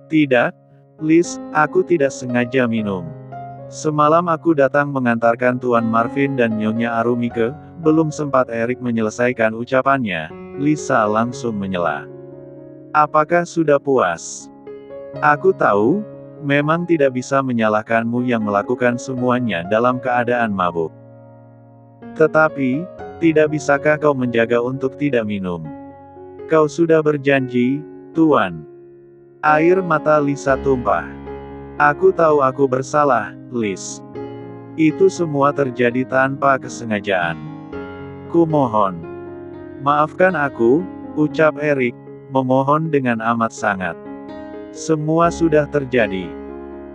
Tidak, Liz, aku tidak sengaja minum. Semalam aku datang mengantarkan Tuan Marvin dan Nyonya Arumike. Belum sempat Erik menyelesaikan ucapannya, Lisa langsung menyela. Apakah sudah puas? Aku tahu, memang tidak bisa menyalahkanmu yang melakukan semuanya dalam keadaan mabuk. Tetapi, tidak bisakah kau menjaga untuk tidak minum? Kau sudah berjanji, Tuan. Air mata Lisa tumpah. Aku tahu aku bersalah, Liz. Itu semua terjadi tanpa kesengajaan. Kumohon. Maafkan aku, ucap Erik, memohon dengan amat sangat. Semua sudah terjadi.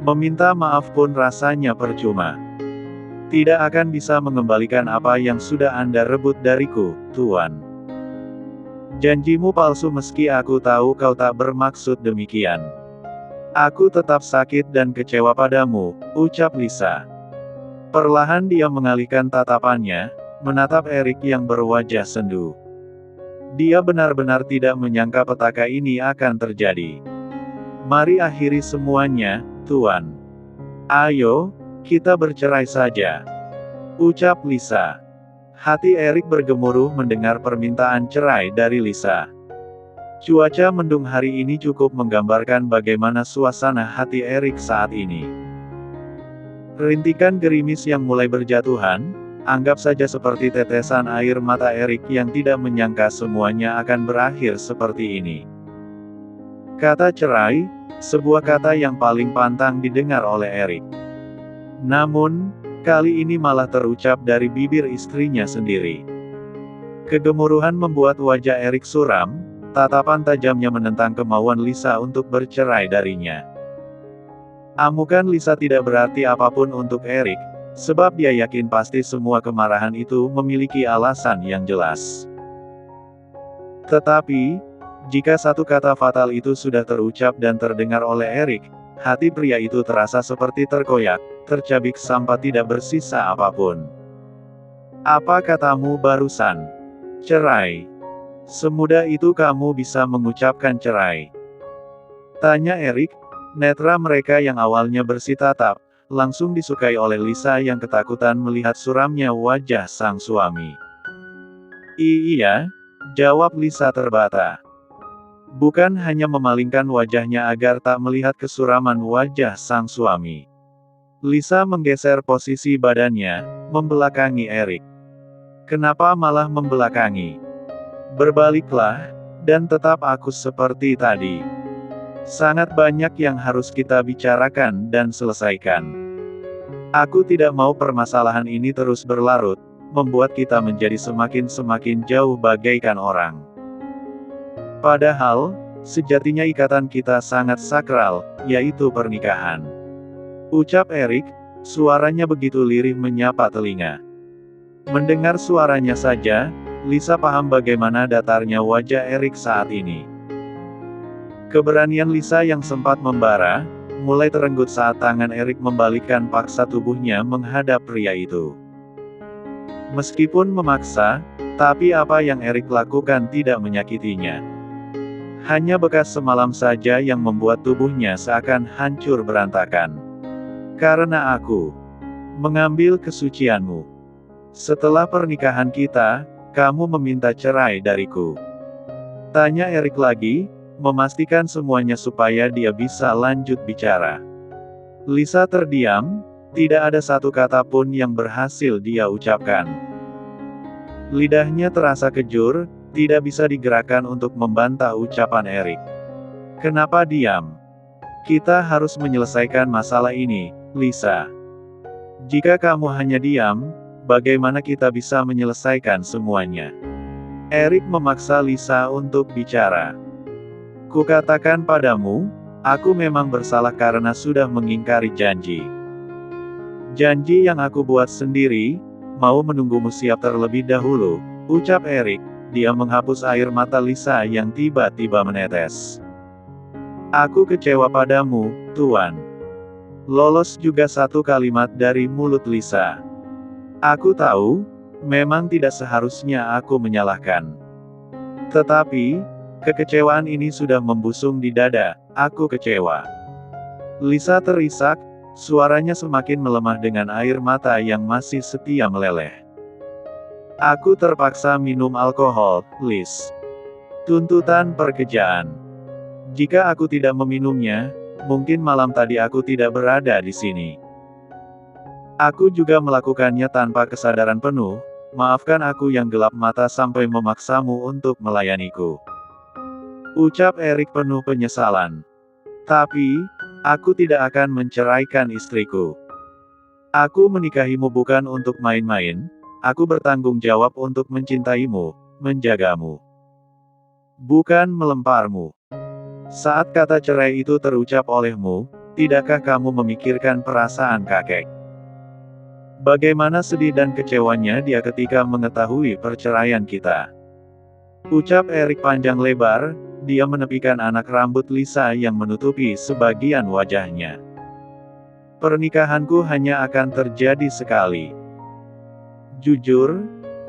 Meminta maaf pun rasanya percuma. Tidak akan bisa mengembalikan apa yang sudah Anda rebut dariku, Tuan. Janjimu palsu meski aku tahu kau tak bermaksud demikian. Aku tetap sakit dan kecewa padamu, ucap Lisa. Perlahan dia mengalihkan tatapannya, menatap Erik yang berwajah sendu. Dia benar-benar tidak menyangka petaka ini akan terjadi. Mari akhiri semuanya, Tuan. Ayo, kita bercerai saja, ucap Lisa. Hati Erik bergemuruh mendengar permintaan cerai dari Lisa. Cuaca mendung hari ini cukup menggambarkan bagaimana suasana hati Erik saat ini. Rintikan gerimis yang mulai berjatuhan, anggap saja seperti tetesan air mata Erik yang tidak menyangka semuanya akan berakhir seperti ini. Kata cerai, sebuah kata yang paling pantang didengar oleh Erik. Namun, kali ini malah terucap dari bibir istrinya sendiri. Kegemuruhan membuat wajah Erik suram, tatapan tajamnya menentang kemauan Lisa untuk bercerai darinya. Amukan Lisa tidak berarti apapun untuk Erik, sebab dia yakin pasti semua kemarahan itu memiliki alasan yang jelas. Tetapi, jika satu kata fatal itu sudah terucap dan terdengar oleh Erik, hati pria itu terasa seperti terkoyak, tercabik sampai tidak bersisa apapun. Apa katamu barusan? Cerai. Semudah itu kamu bisa mengucapkan cerai? Tanya Erik. Netra mereka yang awalnya bersitatap, langsung disukai oleh Lisa yang ketakutan melihat suramnya wajah sang suami. Iya, jawab Lisa terbata. Bukan hanya memalingkan wajahnya agar tak melihat kesuraman wajah sang suami. Lisa menggeser posisi badannya, membelakangi Erik. Kenapa malah membelakangi? Berbaliklah, dan tetap aku seperti tadi. Sangat banyak yang harus kita bicarakan dan selesaikan. Aku tidak mau permasalahan ini terus berlarut, membuat kita menjadi semakin jauh bagaikan orang. Padahal, sejatinya ikatan kita sangat sakral, yaitu pernikahan. Ucap Erik, suaranya begitu lirih menyapa telinga. Mendengar suaranya saja, Lisa paham bagaimana datarnya wajah Erik saat ini. Keberanian Lisa yang sempat membara, mulai terenggut saat tangan Erik membalikkan paksa tubuhnya menghadap pria itu. Meskipun memaksa, tapi apa yang Erik lakukan tidak menyakitinya. Hanya bekas semalam saja yang membuat tubuhnya seakan hancur berantakan. Karena aku mengambil kesucianmu. Setelah pernikahan kita, kamu meminta cerai dariku. Tanya Erik lagi, memastikan semuanya supaya dia bisa lanjut bicara. Lisa terdiam, tidak ada satu kata pun yang berhasil dia ucapkan. Lidahnya terasa kejur, tidak bisa digerakkan untuk membantah ucapan Erik. Kenapa diam? Kita harus menyelesaikan masalah ini, Lisa. Jika kamu hanya diam, bagaimana kita bisa menyelesaikan semuanya? Erik memaksa Lisa untuk bicara. Kukatakan padamu, aku memang bersalah karena sudah mengingkari janji. Janji yang aku buat sendiri, mau menunggumu siap terlebih dahulu, ucap Erik. Dia menghapus air mata Lisa yang tiba-tiba menetes. Aku kecewa padamu, Tuan. Lolos juga satu kalimat dari mulut Lisa. Aku tahu, memang tidak seharusnya aku menyalahkan. Tetapi, Kekecewaan ini sudah membusung di dada, aku kecewa. Lisa terisak, suaranya semakin melemah dengan air mata yang masih setia meleleh. Aku terpaksa minum alkohol, Liz. Tuntutan pekerjaan. Jika aku tidak meminumnya, mungkin malam tadi aku tidak berada di sini. Aku juga melakukannya tanpa kesadaran penuh, maafkan aku yang gelap mata sampai memaksamu untuk melayaniku. Ucap Erik penuh penyesalan. Tapi, aku tidak akan menceraikan istriku. Aku menikahimu bukan untuk main-main, aku bertanggung jawab untuk mencintaimu, menjagamu. Bukan melemparmu. Saat kata cerai itu terucap olehmu, tidakkah kamu memikirkan perasaan kakek? Bagaimana sedih dan kecewanya dia ketika mengetahui perceraian kita. Ucap Erik panjang lebar, dia menepikan anak rambut Lisa yang menutupi sebagian wajahnya. Pernikahanku hanya akan terjadi sekali. Jujur,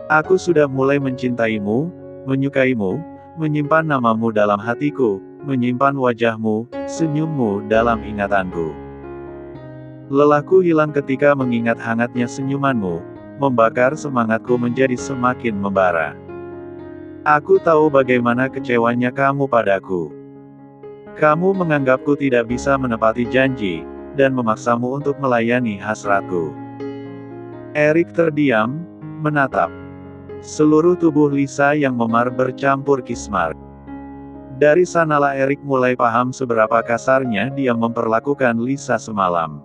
aku sudah mulai mencintaimu, menyukaimu, menyimpan namamu dalam hatiku, menyimpan wajahmu, senyummu dalam ingatanku. Lelahku hilang ketika mengingat hangatnya senyumanmu, membakar semangatku menjadi semakin membara. Aku tahu bagaimana kecewanya kamu padaku. Kamu menganggapku tidak bisa menepati janji, dan memaksamu untuk melayani hasratku. Erik terdiam, menatap. Seluruh tubuh Lisa yang memar bercampur kismar. Dari sanalah Erik mulai paham seberapa kasarnya dia memperlakukan Lisa semalam.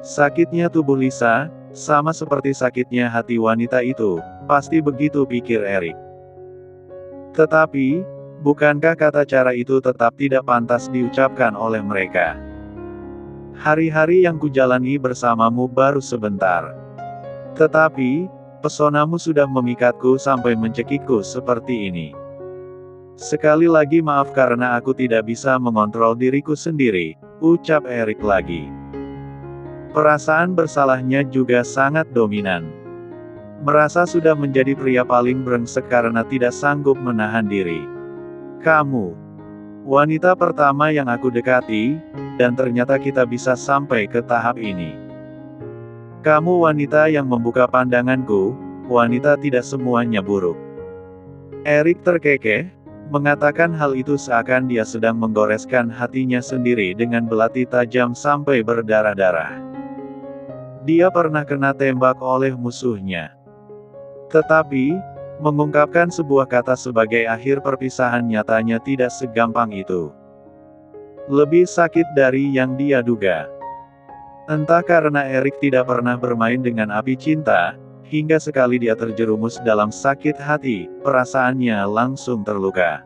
Sakitnya tubuh Lisa, sama seperti sakitnya hati wanita itu, pasti begitu pikir Erik. Tetapi, bukankah kata cara itu tetap tidak pantas diucapkan oleh mereka? Hari-hari yang kujalani bersamamu baru sebentar. Tetapi, pesonamu sudah memikatku sampai mencekikku seperti ini. Sekali lagi maaf karena aku tidak bisa mengontrol diriku sendiri, ucap Erik lagi. Perasaan bersalahnya juga sangat dominan. Merasa sudah menjadi pria paling brengsek karena tidak sanggup menahan diri. Kamu, wanita pertama yang aku dekati, dan ternyata kita bisa sampai ke tahap ini. Kamu wanita yang membuka pandanganku, wanita tidak semuanya buruk. Erik terkekeh, mengatakan hal itu seakan dia sedang menggoreskan hatinya sendiri dengan belati tajam sampai berdarah-darah. Dia pernah kena tembak oleh musuhnya. Tetapi, mengungkapkan sebuah kata sebagai akhir perpisahan nyatanya tidak segampang itu. Lebih sakit dari yang dia duga. Entah karena Erik tidak pernah bermain dengan api cinta, hingga sekali dia terjerumus dalam sakit hati, perasaannya langsung terluka.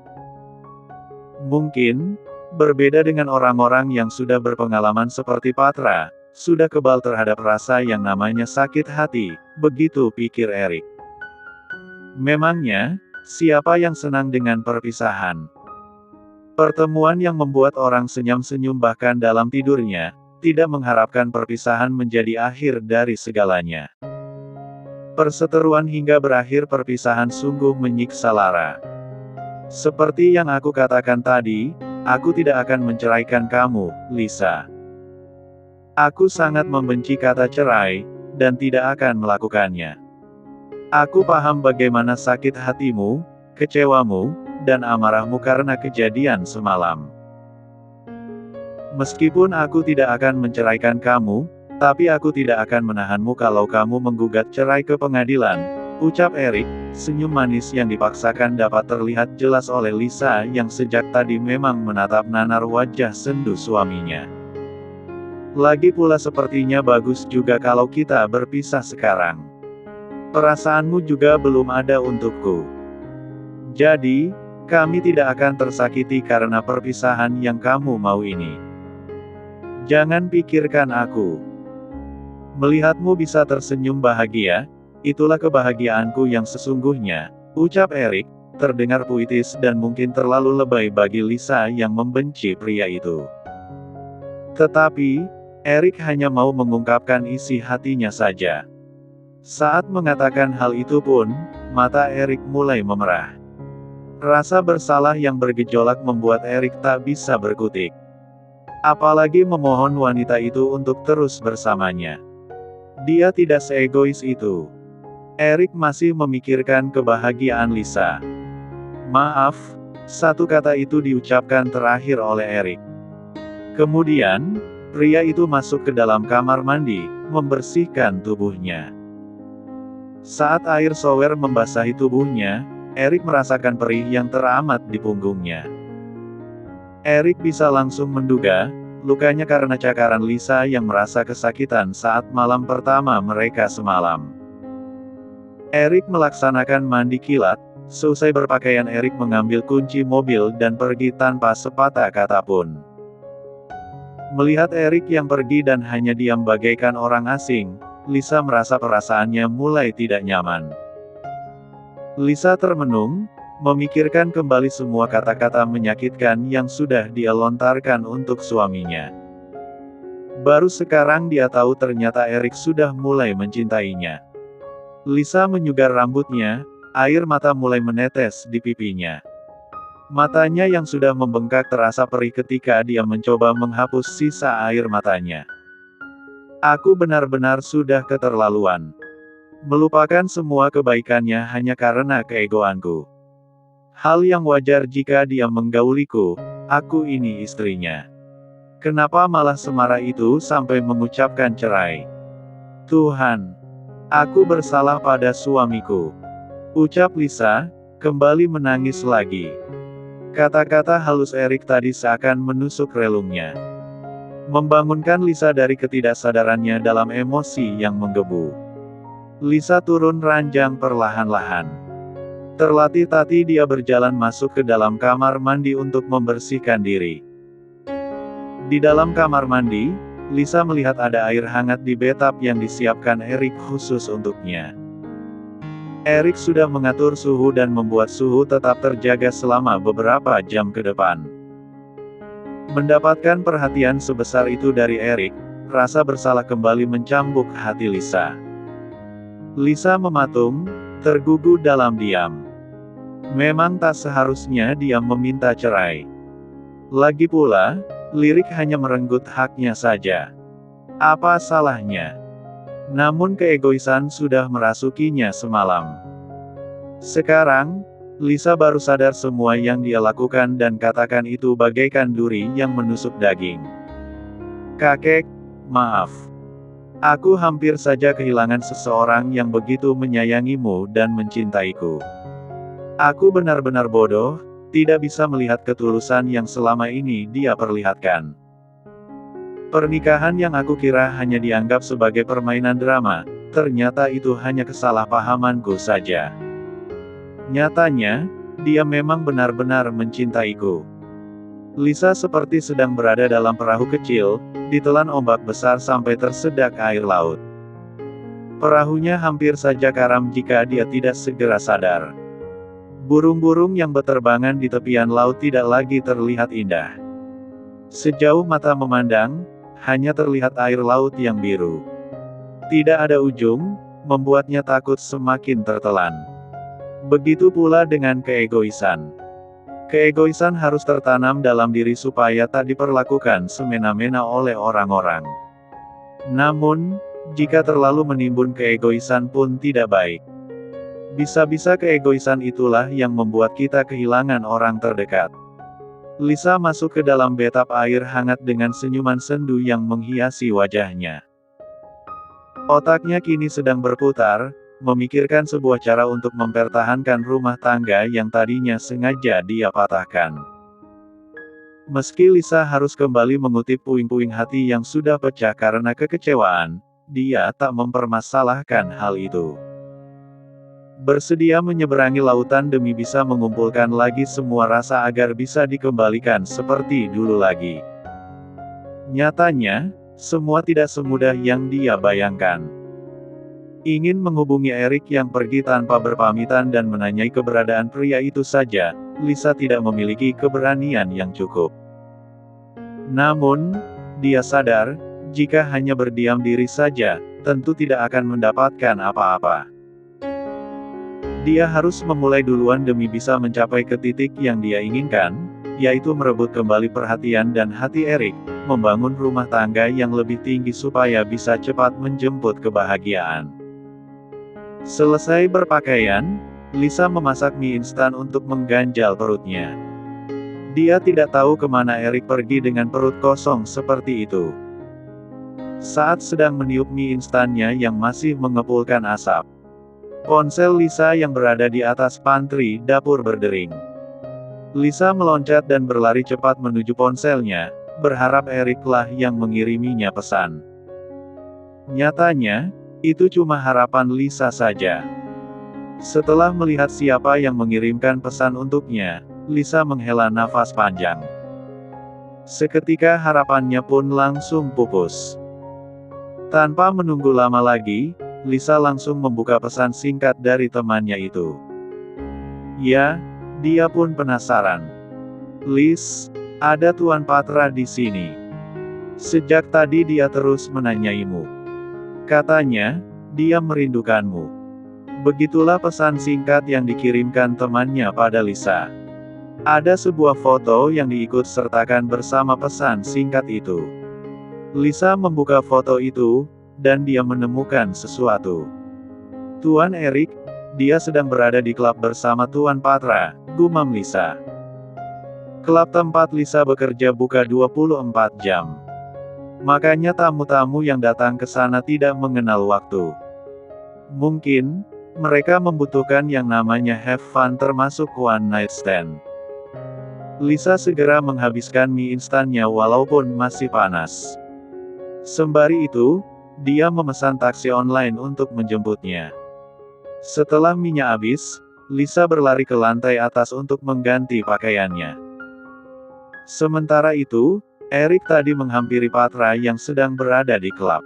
Mungkin, berbeda dengan orang-orang yang sudah berpengalaman seperti Patra, sudah kebal terhadap rasa yang namanya sakit hati, begitu pikir Erik. Memangnya, siapa yang senang dengan perpisahan? Pertemuan yang membuat orang senyum-senyum bahkan dalam tidurnya, tidak mengharapkan perpisahan menjadi akhir dari segalanya. Perseteruan hingga berakhir perpisahan sungguh menyiksa lara. Seperti yang aku katakan tadi, aku tidak akan menceraikan kamu, Lisa. Aku sangat membenci kata cerai, dan tidak akan melakukannya. Aku paham bagaimana sakit hatimu, kecewamu, dan amarahmu karena kejadian semalam. Meskipun aku tidak akan menceraikan kamu, tapi aku tidak akan menahanmu kalau kamu menggugat cerai ke pengadilan, ucap Erik, senyum manis yang dipaksakan dapat terlihat jelas oleh Lisa yang sejak tadi memang menatap nanar wajah sendu suaminya. Lagi pula sepertinya bagus juga kalau kita berpisah sekarang. Perasaanmu juga belum ada untukku. Jadi, kami tidak akan tersakiti karena perpisahan yang kamu mau ini. Jangan pikirkan aku. Melihatmu bisa tersenyum bahagia, itulah kebahagiaanku yang sesungguhnya, ucap Erik, terdengar puitis dan mungkin terlalu lebay bagi Lisa yang membenci pria itu. Tetapi, Erik hanya mau mengungkapkan isi hatinya saja. Saat mengatakan hal itu pun, mata Erik mulai memerah. Rasa bersalah yang bergejolak membuat Erik tak bisa berkutik. Apalagi memohon wanita itu untuk terus bersamanya. Dia tidak seegois itu. Erik masih memikirkan kebahagiaan Lisa. Maaf, satu kata itu diucapkan terakhir oleh Erik. Kemudian, pria itu masuk ke dalam kamar mandi, membersihkan tubuhnya. Saat air shower membasahi tubuhnya, Erik merasakan perih yang teramat di punggungnya. Erik bisa langsung menduga, lukanya karena cakaran Lisa yang merasa kesakitan saat malam pertama mereka semalam. Erik melaksanakan mandi kilat. Seusai berpakaian, Erik mengambil kunci mobil dan pergi tanpa sepatah kata pun. Melihat Erik yang pergi dan hanya diam bagaikan orang asing, Lisa merasa perasaannya mulai tidak nyaman. Lisa termenung, memikirkan kembali semua kata-kata menyakitkan yang sudah dia lontarkan untuk suaminya. Baru sekarang dia tahu ternyata Erik sudah mulai mencintainya. Lisa menyugar rambutnya, air mata mulai menetes di pipinya. Matanya yang sudah membengkak terasa perih ketika dia mencoba menghapus sisa air matanya. Aku benar-benar sudah keterlaluan. Melupakan semua kebaikannya hanya karena keegoanku. Hal yang wajar jika dia menggauliku, aku ini istrinya. Kenapa malah semarah itu sampai mengucapkan cerai? Tuhan, aku bersalah pada suamiku. Ucap Lisa, kembali menangis lagi. Kata-kata halus Erik tadi seakan menusuk relungnya. Membangunkan Lisa dari ketidaksadarannya dalam emosi yang menggebu. Lisa turun ranjang perlahan-lahan. Terlatih-tatih dia berjalan masuk ke dalam kamar mandi untuk membersihkan diri. Di dalam kamar mandi, Lisa melihat ada air hangat di bathtub yang disiapkan Erik khusus untuknya. Erik sudah mengatur suhu dan membuat suhu tetap terjaga selama beberapa jam ke depan. Mendapatkan perhatian sebesar itu dari Erik, rasa bersalah kembali mencambuk hati Lisa. Lisa mematung, tergugu dalam diam. Memang tak seharusnya dia meminta cerai. Lagi pula, Lirik hanya merenggut haknya saja. Apa salahnya? Namun keegoisan sudah merasukinya semalam. Sekarang, Lisa baru sadar semua yang dia lakukan dan katakan itu bagaikan duri yang menusuk daging. Kakek, maaf. Aku hampir saja kehilangan seseorang yang begitu menyayangimu dan mencintaiku. Aku benar-benar bodoh, tidak bisa melihat ketulusan yang selama ini dia perlihatkan. Pernikahan yang aku kira hanya dianggap sebagai permainan drama, ternyata itu hanya kesalahpahamanku saja. Nyatanya, dia memang benar-benar mencintaiku. Lisa seperti sedang berada dalam perahu kecil, ditelan ombak besar sampai tersedak air laut. Perahunya hampir saja karam jika dia tidak segera sadar. Burung-burung yang beterbangan di tepian laut tidak lagi terlihat indah. Sejauh mata memandang, hanya terlihat air laut yang biru. Tidak ada ujung, membuatnya takut semakin tertelan. Begitu pula dengan keegoisan. Keegoisan harus tertanam dalam diri supaya tak diperlakukan semena-mena oleh orang-orang. Namun, jika terlalu menimbun keegoisan pun tidak baik. Bisa-bisa keegoisan itulah yang membuat kita kehilangan orang terdekat. Lisa masuk ke dalam bathtub air hangat dengan senyuman sendu yang menghiasi wajahnya. Otaknya kini sedang berputar, memikirkan sebuah cara untuk mempertahankan rumah tangga yang tadinya sengaja dia patahkan. Meski Lisa harus kembali mengutip puing-puing hati yang sudah pecah karena kekecewaan, dia tak mempermasalahkan hal itu. Bersedia menyeberangi lautan demi bisa mengumpulkan lagi semua rasa agar bisa dikembalikan seperti dulu lagi. Nyatanya, semua tidak semudah yang dia bayangkan. Ingin menghubungi Erik yang pergi tanpa berpamitan dan menanyai keberadaan pria itu saja, Lisa tidak memiliki keberanian yang cukup. Namun, dia sadar, jika hanya berdiam diri saja, tentu tidak akan mendapatkan apa-apa. Dia harus memulai duluan demi bisa mencapai ke titik yang dia inginkan, yaitu merebut kembali perhatian dan hati Erik, membangun rumah tangga yang lebih tinggi supaya bisa cepat menjemput kebahagiaan. Selesai berpakaian, Lisa memasak mie instan untuk mengganjal perutnya. Dia tidak tahu kemana Erik pergi dengan perut kosong seperti itu. Saat sedang meniup mie instannya yang masih mengepulkan asap, ponsel Lisa yang berada di atas pantry dapur berdering. Lisa meloncat dan berlari cepat menuju ponselnya, berharap Eriklah yang mengiriminya pesan. Nyatanya, itu cuma harapan Lisa saja. Setelah melihat siapa yang mengirimkan pesan untuknya, Lisa menghela nafas panjang. Seketika harapannya pun langsung pupus. Tanpa menunggu lama lagi, Lisa langsung membuka pesan singkat dari temannya itu. Ya, dia pun penasaran. "Liz, ada Tuan Patra di sini. Sejak tadi dia terus menanyaimu. Katanya, dia merindukanmu." Begitulah pesan singkat yang dikirimkan temannya pada Lisa. Ada sebuah foto yang diikut sertakan bersama pesan singkat itu. Lisa membuka foto itu, dan dia menemukan sesuatu. "Tuan Erik, dia sedang berada di klub bersama Tuan Patra," gumam Lisa. Klub tempat Lisa bekerja buka 24 jam. Makanya tamu-tamu yang datang ke sana tidak mengenal waktu. Mungkin, mereka membutuhkan yang namanya have fun termasuk one night stand. Lisa segera menghabiskan mie instannya walaupun masih panas. Sembari itu, dia memesan taksi online untuk menjemputnya. Setelah minyak habis, Lisa berlari ke lantai atas untuk mengganti pakaiannya. Sementara itu, Erik tadi menghampiri Patra yang sedang berada di klub.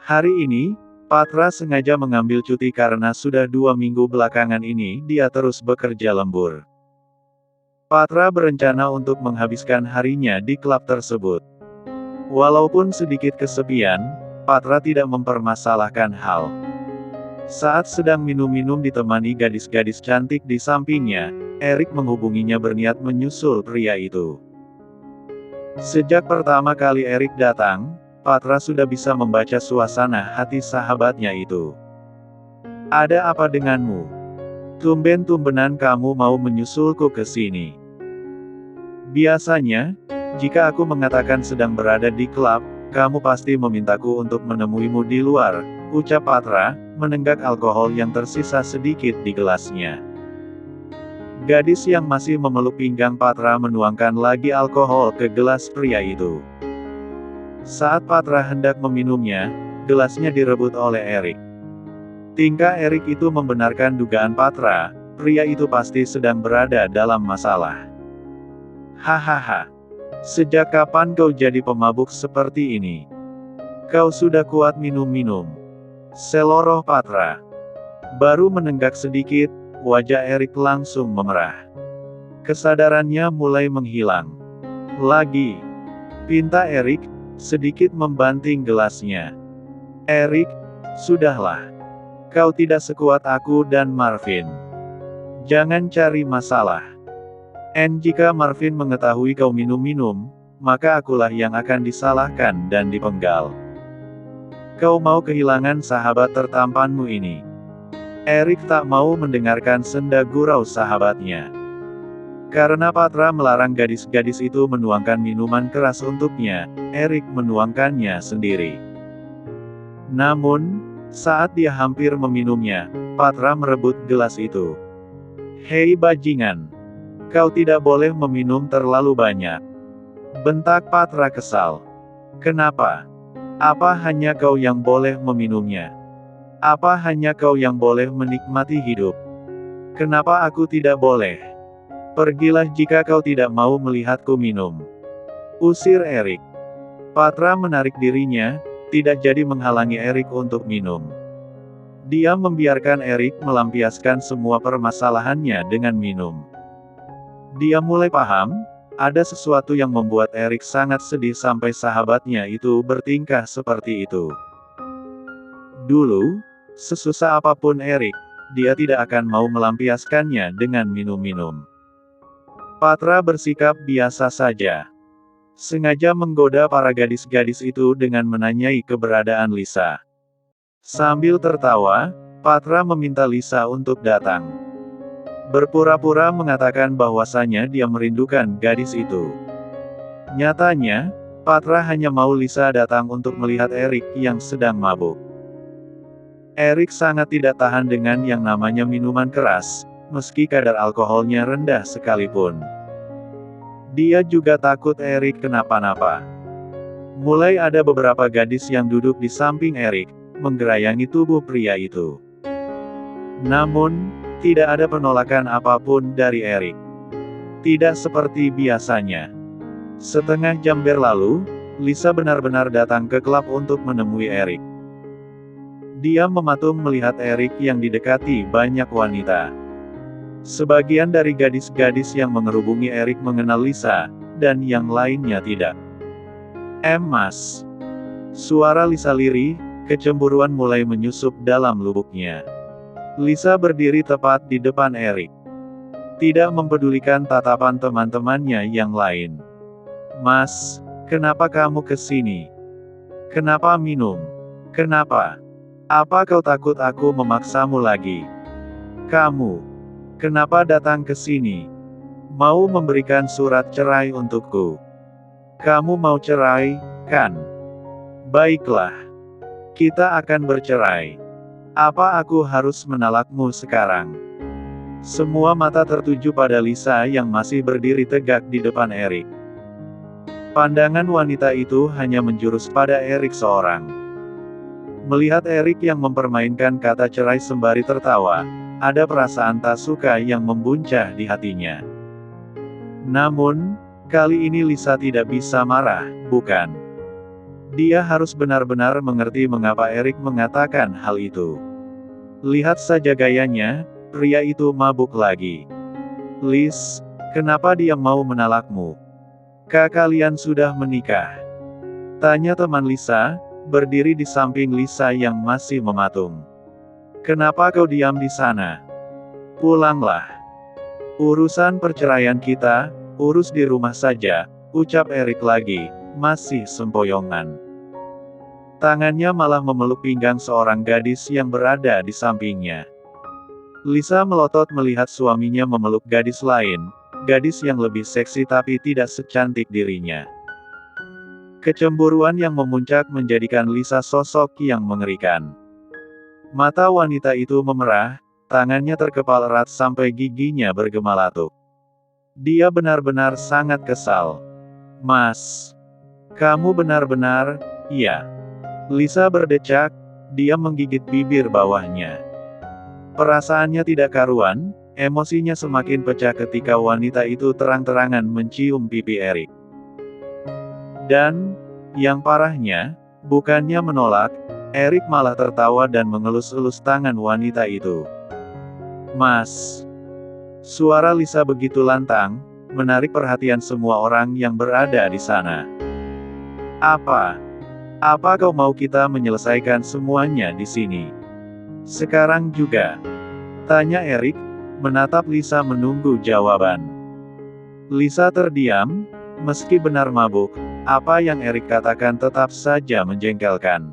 Hari ini, Patra sengaja mengambil cuti karena sudah 2 minggu belakangan ini dia terus bekerja lembur. Patra berencana untuk menghabiskan harinya di klub tersebut. Walaupun sedikit kesepian, Patra tidak mempermasalahkan hal. Saat sedang minum-minum ditemani gadis-gadis cantik di sampingnya, Erik menghubunginya berniat menyusul pria itu. Sejak pertama kali Erik datang, Patra sudah bisa membaca suasana hati sahabatnya itu. "Ada apa denganmu? Tumben-tumbenan kamu mau menyusulku ke sini. Biasanya, jika aku mengatakan sedang berada di klub, kamu pasti memintaku untuk menemuimu di luar," ucap Patra, menenggak alkohol yang tersisa sedikit di gelasnya. Gadis yang masih memeluk pinggang Patra menuangkan lagi alkohol ke gelas pria itu. Saat Patra hendak meminumnya, gelasnya direbut oleh Erik. Tingkah Erik itu membenarkan dugaan Patra, pria itu pasti sedang berada dalam masalah. "Hahaha. Sejak kapan kau jadi pemabuk seperti ini? Kau sudah kuat minum-minum?" seloroh Patra. Baru menenggak sedikit, wajah Erik langsung memerah. Kesadarannya mulai menghilang. "Lagi," pinta Erik, sedikit membanting gelasnya. "Erik, sudahlah. Kau tidak sekuat aku dan Marvin. Jangan cari masalah. Jika Marvin mengetahui kau minum-minum, maka akulah yang akan disalahkan dan dipenggal. Kau mau kehilangan sahabat tertampanmu ini." Erik tak mau mendengarkan senda gurau sahabatnya. Karena Patra melarang gadis-gadis itu menuangkan minuman keras untuknya, Erik menuangkannya sendiri. Namun, saat dia hampir meminumnya, Patra merebut gelas itu. "Hei bajingan! Kau tidak boleh meminum terlalu banyak," bentak Patra kesal. "Kenapa? Apa hanya kau yang boleh meminumnya? Apa hanya kau yang boleh menikmati hidup? Kenapa aku tidak boleh? Pergilah jika kau tidak mau melihatku minum," usir Erik. Patra menarik dirinya, tidak jadi menghalangi Erik untuk minum. Dia membiarkan Erik melampiaskan semua permasalahannya dengan minum. Dia mulai paham, ada sesuatu yang membuat Erik sangat sedih sampai sahabatnya itu bertingkah seperti itu. Dulu, sesusah apapun Erik, dia tidak akan mau melampiaskannya dengan minum-minum. Patra bersikap biasa saja. Sengaja menggoda para gadis-gadis itu dengan menanyai keberadaan Lisa. Sambil tertawa, Patra meminta Lisa untuk datang. Berpura-pura mengatakan bahwasanya dia merindukan gadis itu. Nyatanya, Patra hanya mau Lisa datang untuk melihat Erik yang sedang mabuk. Erik sangat tidak tahan dengan yang namanya minuman keras, meski kadar alkoholnya rendah sekalipun. Dia juga takut Erik kenapa-napa. Mulai ada beberapa gadis yang duduk di samping Erik, menggerayangi tubuh pria itu. Namun, tidak ada penolakan apapun dari Erik. Tidak seperti biasanya. Setengah jam berlalu, Lisa benar-benar datang ke klub untuk menemui Erik. Dia mematung melihat Erik yang didekati banyak wanita. Sebagian dari gadis-gadis yang mengerubungi Erik mengenal Lisa, dan yang lainnya tidak. Mas. Suara Lisa lirih, kecemburuan mulai menyusup dalam lubuknya. Lisa berdiri tepat di depan Erik. Tidak mempedulikan tatapan teman-temannya yang lain. Mas, kenapa kamu kesini? Kenapa minum? Kenapa? Apa kau takut aku memaksamu lagi? Kamu. Kenapa datang ke sini? Mau memberikan surat cerai untukku? Kamu mau cerai, kan? Baiklah. Kita akan bercerai. Apa aku harus menalakmu sekarang? Semua mata tertuju pada Lisa yang masih berdiri tegak di depan Erik. Pandangan wanita itu hanya menjurus pada Erik seorang. Melihat Erik yang mempermainkan kata cerai sembari tertawa, ada perasaan tak suka yang membuncah di hatinya. Namun, kali ini Lisa tidak bisa marah, bukan? Dia harus benar-benar mengerti mengapa Erik mengatakan hal itu. Lihat saja gayanya, pria itu mabuk lagi. Liz, kenapa dia mau menalakmu? Kalian sudah menikah? Tanya teman Lisa, berdiri di samping Lisa yang masih mematung. Kenapa kau diam di sana? Pulanglah. Urusan perceraian kita, urus di rumah saja, ucap Erik lagi, masih sempoyongan. Tangannya malah memeluk pinggang seorang gadis yang berada di sampingnya. Lisa melotot melihat suaminya memeluk gadis lain, gadis yang lebih seksi tapi tidak secantik dirinya. Kecemburuan yang memuncak menjadikan Lisa sosok yang mengerikan. Mata wanita itu memerah, tangannya terkepal erat sampai giginya bergemalatuk. Dia benar-benar sangat kesal. Mas, kamu benar-benar, iya. Lisa berdecak, dia menggigit bibir bawahnya. Perasaannya tidak karuan, emosinya semakin pecah ketika wanita itu terang-terangan mencium pipi Erik. Dan, yang parahnya, bukannya menolak, Erik malah tertawa dan mengelus-elus tangan wanita itu. Mas. Suara Lisa begitu lantang, menarik perhatian semua orang yang berada di sana. Apa kau mau kita menyelesaikan semuanya di sini? Sekarang juga? Tanya Erik, menatap Lisa menunggu jawaban. Lisa terdiam, meski benar mabuk, apa yang Erik katakan tetap saja menjengkelkan.